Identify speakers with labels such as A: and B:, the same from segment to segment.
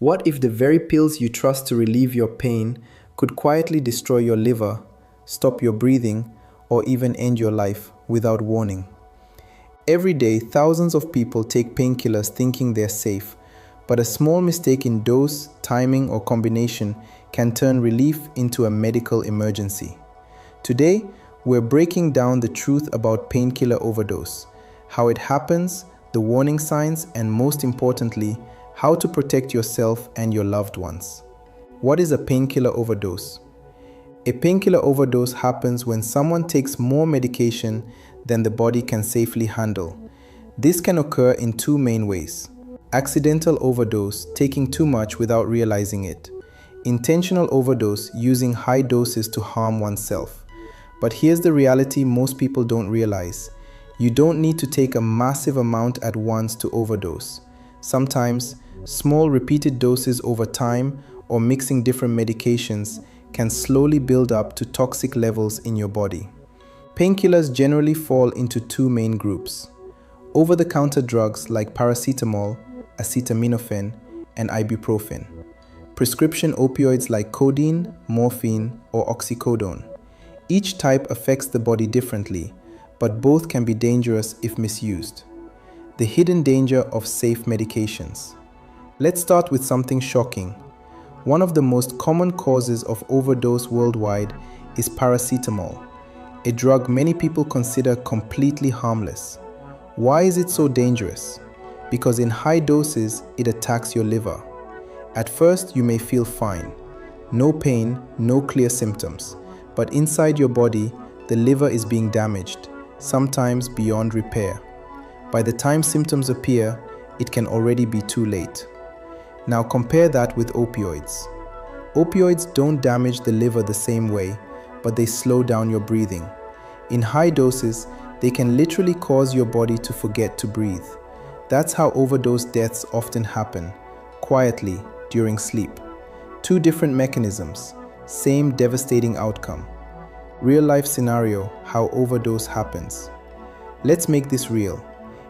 A: What if the very pills you trust to relieve your pain could quietly destroy your liver, stop your breathing, or even end your life without warning? Every day, thousands of people take painkillers thinking they're safe, but a small mistake in dose, timing, or combination can turn relief into a medical emergency. Today, we're breaking down the truth about painkiller overdose, how it happens, the warning signs, and most importantly, how to protect yourself and your loved ones. What is a painkiller overdose? A painkiller overdose happens when someone takes more medication than the body can safely handle. This can occur in two main ways: accidental overdose, taking too much without realizing it; intentional overdose, using high doses to harm oneself. But here's the reality most people don't realize. You don't need to take a massive amount at once to overdose. Sometimes, small repeated doses over time or mixing different medications can slowly build up to toxic levels in your body. Painkillers generally fall into two main groups: over-the-counter drugs like paracetamol, acetaminophen, and ibuprofen; prescription opioids like codeine, morphine, or oxycodone. Each type affects the body differently, but both can be dangerous if misused. The hidden danger of safe medications. Let's start with something shocking. One of the most common causes of overdose worldwide is paracetamol, a drug many people consider completely harmless. Why is it so dangerous? Because in high doses, it attacks your liver. At first, you may feel fine. No pain, no clear symptoms. But inside your body, the liver is being damaged, sometimes beyond repair. By the time symptoms appear, it can already be too late. Now compare that with opioids. Opioids don't damage the liver the same way, but they slow down your breathing. In high doses, they can literally cause your body to forget to breathe. That's how overdose deaths often happen, quietly, during sleep. Two different mechanisms, same devastating outcome. Real-life scenario, how overdose happens. Let's make this real.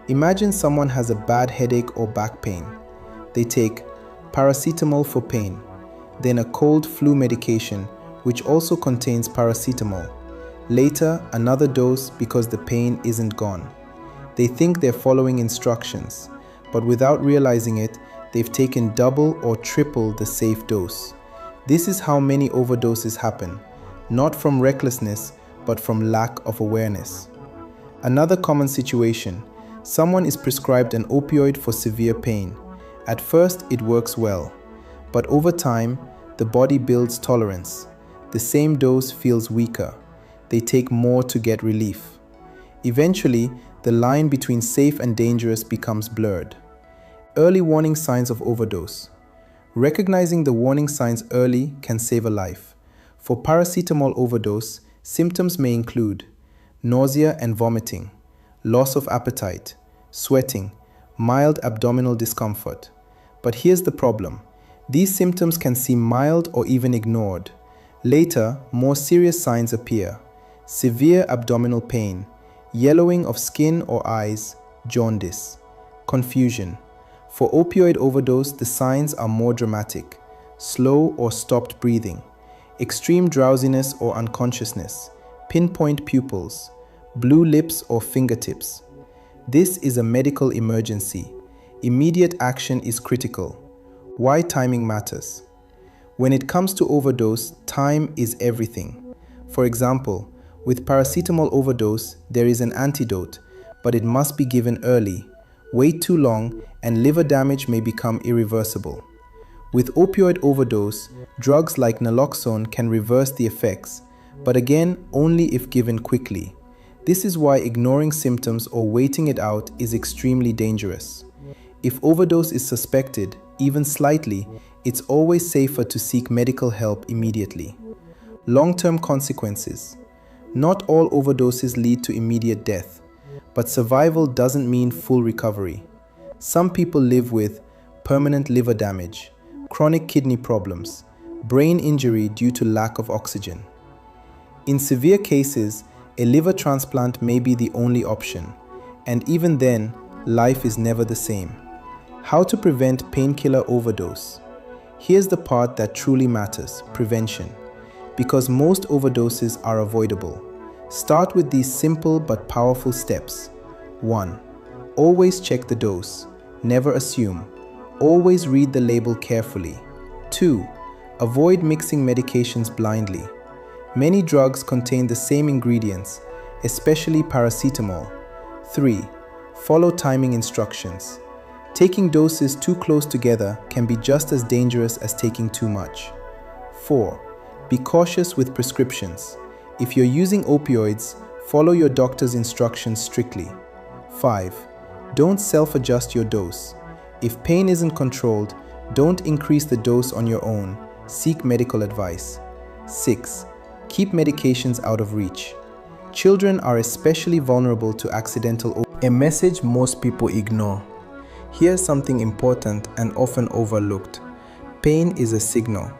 A: Imagine someone has a bad headache or back pain. They take paracetamol for pain, then a cold flu medication, which also contains paracetamol. Later, another dose because the pain isn't gone. They think they're following instructions, but without realizing it, they've taken double or triple the safe dose. This is how many overdoses happen, not from recklessness, but from lack of awareness. Another common situation: someone is prescribed an opioid for severe pain. At first, it works well, but over time, the body builds tolerance. The same dose feels weaker. They take more to get relief. Eventually, the line between safe and dangerous becomes blurred. Early warning signs of overdose. Recognizing the warning signs early can save a life. For paracetamol overdose, symptoms may include nausea and vomiting, loss of appetite, sweating, mild abdominal discomfort. But here's the problem. These symptoms can seem mild or even ignored. Later, more serious signs appear: severe abdominal pain, yellowing of skin or eyes, jaundice, confusion. For opioid overdose, the signs are more dramatic: slow or stopped breathing, extreme drowsiness or unconsciousness, pinpoint pupils, blue lips or fingertips. This is a medical emergency. Immediate action is critical. Why timing matters. When it comes to overdose, time is everything. For example, with paracetamol overdose, there is an antidote, but it must be given early. Wait too long, and liver damage may become irreversible. With opioid overdose, drugs like naloxone can reverse the effects, but again, only if given quickly. This is why ignoring symptoms or waiting it out is extremely dangerous. If overdose is suspected, even slightly, it's always safer to seek medical help immediately. Long-term consequences. Not all overdoses lead to immediate death, but survival doesn't mean full recovery. Some people live with permanent liver damage, chronic kidney problems, brain injury due to lack of oxygen. In severe cases, a liver transplant may be the only option, and even then, life is never the same. How to prevent painkiller overdose. Here's the part that truly matters: prevention. Because most overdoses are avoidable. Start with these simple but powerful steps. 1. Always check the dose. Never assume. Always read the label carefully. 2. Avoid mixing medications blindly. Many drugs contain the same ingredients, especially paracetamol. 3. Follow timing instructions. Taking doses too close together can be just as dangerous as taking too much. 4. Be cautious with prescriptions. If you're using opioids, follow your doctor's instructions strictly. 5. Don't self-adjust your dose. If pain isn't controlled, don't increase the dose on your own. Seek medical advice. 6. Keep medications out of reach. Children are especially vulnerable to accidental overdose. A message most people ignore. Here's something important and often overlooked. Pain is a signal.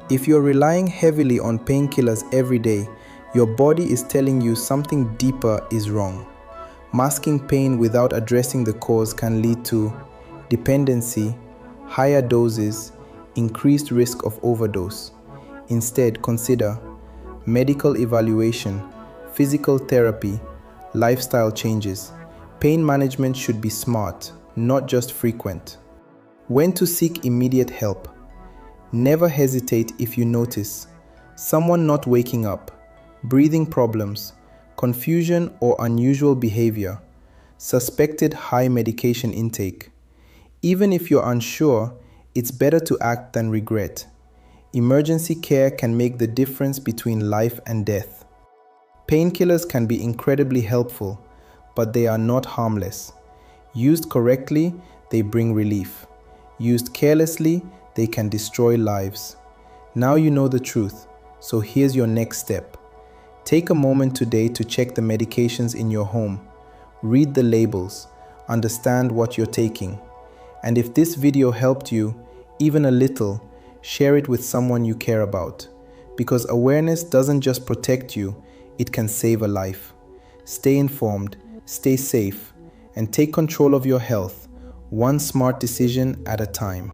A: If you're relying heavily on painkillers every day, your body is telling you something deeper is wrong. Masking pain without addressing the cause can lead to dependency, higher doses, increased risk of overdose. Instead, consider medical evaluation, physical therapy, lifestyle changes. Pain management should be smart, not just frequent. When to seek immediate help. Never hesitate if you notice someone not waking up, breathing problems, confusion or unusual behavior, suspected high medication intake. Even if you're unsure, it's better to act than regret. Emergency care can make the difference between life and death. Painkillers can be incredibly helpful, but they are not harmless. Used correctly, they bring relief. Used carelessly, they can destroy lives. Now you know the truth, so here's your next step. Take a moment today to check the medications in your home. Read the labels, understand what you're taking. And if this video helped you, even a little, share it with someone you care about. Because awareness doesn't just protect you, it can save a life. Stay informed, stay safe, and take control of your health, one smart decision at a time.